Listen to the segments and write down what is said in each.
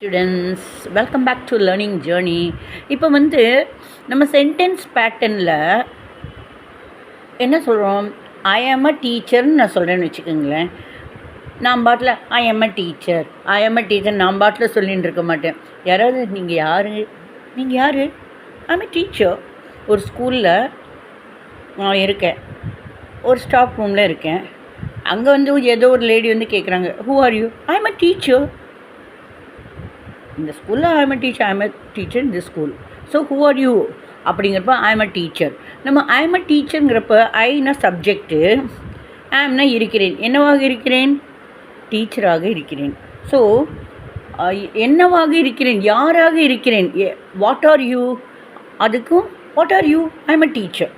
Students, welcome back to learning journey. இப்போ நம்ம sentence பேட்டர்னில் என்ன சொல்கிறோம்? ஐ ஆம் அ டீச்சர்னு நான் சொல்கிறேன்னு வச்சுக்கோங்களேன். நான் பாட்டில் ஐ ஆம் அ டீச்சர், ஐ ஆம் அ டீச்சர் நான் பாட்டில் சொல்லின்னு இருக்க மாட்டேன். யாராவது நீங்கள் யார்? ஐ ஆம் அ டீச்சர். ஒரு ஸ்கூலில் நான் இருக்கேன், ஒரு ஸ்டாஃப் ரூமில் இருக்கேன். அங்கே ஏதோ ஒரு லேடி கேட்குறாங்க, ஹூ ஆர் யூ? ஐ ஆம் அ டீச்சர். இந்த ஸ்கூலில் ஐ am a teacher in this school. So who are you அப்படிங்கிறப்ப ஐ எம் அ டீச்சர். நம்ம ஐ எம் அ டீச்சருங்கிறப்ப ஐனா சப்ஜெக்டு, ஆம்னா இருக்கிறேன். என்னவாக இருக்கிறேன்? டீச்சராக இருக்கிறேன். ஸோ என்னவாக இருக்கிறேன், யாராக இருக்கிறேன், வாட் ஆர் யூ, அதுக்கும் what are you, I am a teacher.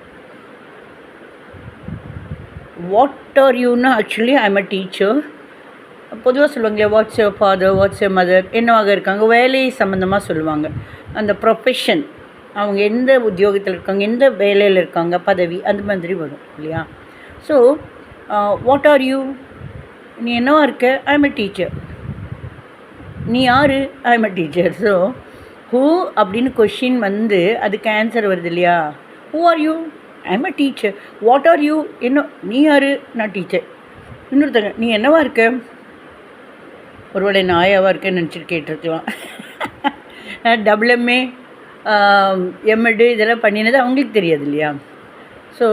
What are யூன்னா actually I am a teacher. பொதுவாக சொல்லுவாங்களே, what's your father, what's your mother, என்னவாக இருக்காங்க, வேலை சம்மந்தமாக சொல்லுவாங்க. அந்த ப்ரொஃபஷன், அவங்க எந்த உத்தியோகத்தில் இருக்காங்க, எந்த வேலையில் இருக்காங்க, பதவி, அந்த மாதிரி வரும் இல்லையா? ஸோ வாட் ஆர் யூ, நீ என்னவா இருக்க? I am a teacher. நீ யார்? I am a teacher. So who அப்படின்னு கொஷின் அதுக்கு ஆன்சர் வருது இல்லையா? Who are you? I M a teacher. What are you? என்ன, நீ யார்? நான் டீச்சர். இன்னொருத்தங்க, நீ என்னவா இருக்க? ஒருவேளை நாயாவாக இருக்கேன்னு நினச்சிட்டு கேட்டிருக்கலாம். டபுள்எம்ஏ எம்எட் இதெல்லாம் பண்ணினது அவங்களுக்கு தெரியாது இல்லையா? ஸோ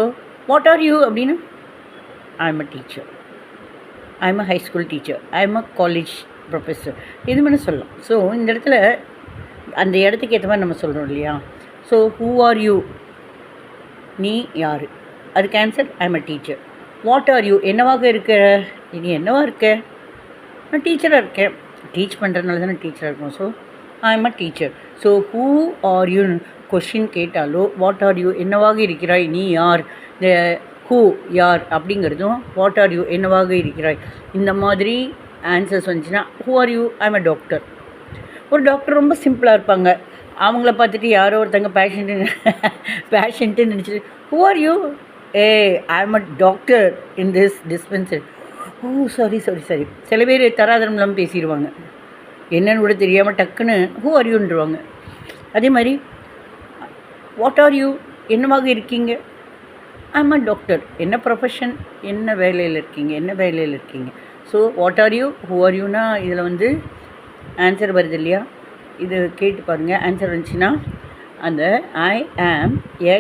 வாட் ஆர் யூ அப்படின்னு, ஐ am a teacher, I am a high school teacher, I am a college professor, இது மாதிரி சொல்லலாம். ஸோ இந்த இடத்துல அந்த இடத்துக்கு ஏற்ற மாதிரி நம்ம சொல்கிறோம் இல்லையா? ஸோ ஹூ ஆர் யூ, நீ யார்? அதுக்கு answer I am a teacher. What are you, என்னவாக இருக்க? நீ என்னவா இருக்க? நான் டீச்சராக இருக்கேன். டீச் பண்ணுறதுனால தானே டீச்சராக இருக்கும். So I am a teacher. So who are you question கேட்டாலோ, வாட் ஆர் யூ, என்னவாக இருக்கிறாய், நீ யார், இந்த ஹூ யார் அப்படிங்கிறதும், வாட் ஆர் யூ, என்னவாக இருக்கிறாய், இந்த மாதிரி ஆன்சர்ஸ் வந்துச்சுன்னா, who are you, I am a doctor. ஒரு டாக்டர் ரொம்ப சிம்பிளாக இருப்பாங்க. அவங்கள பார்த்துட்டு யாரோ ஒருத்தங்க பேஷண்ட்டுன்னு நினச்சிட்டு, who are you? I am a doctor in this dispensary. Oh sorry. சில பேர் தராதரம் இல்லாமல் பேசிடுவாங்க. என்னன்னு கூட தெரியாமல் டக்குன்னு ஹூ ஆர் யூன்றுவாங்க. அதே மாதிரி வாட் ஆர் யூ, என்னவாக இருக்கீங்க? I am a doctor. என்ன ப்ரொஃபஷன், என்ன வேலையில் இருக்கீங்க. So what are you, who are யூனா இதில் ஆன்சர் வருது இல்லையா? இது கேட்டு பாருங்கள். ஆன்சர் வந்துச்சுன்னா அந்த ஐ ஆம் ஏ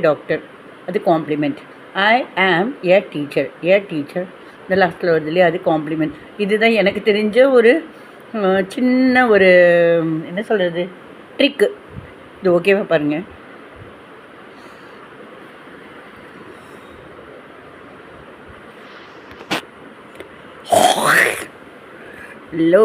டாக்டர் அது காம்ப்ளிமெண்ட். ஐ ஆம் ஏ டீச்சர் இந்த லாஸ்ட்டில் வருது இல்லையா? அது காம்ப்ளிமெண்ட். இதுதான் எனக்கு தெரிஞ்ச ஒரு சின்ன ஒரு என்ன சொல்கிறது ட்ரிக்கு. இது ஓகேவா பாருங்கள். லோ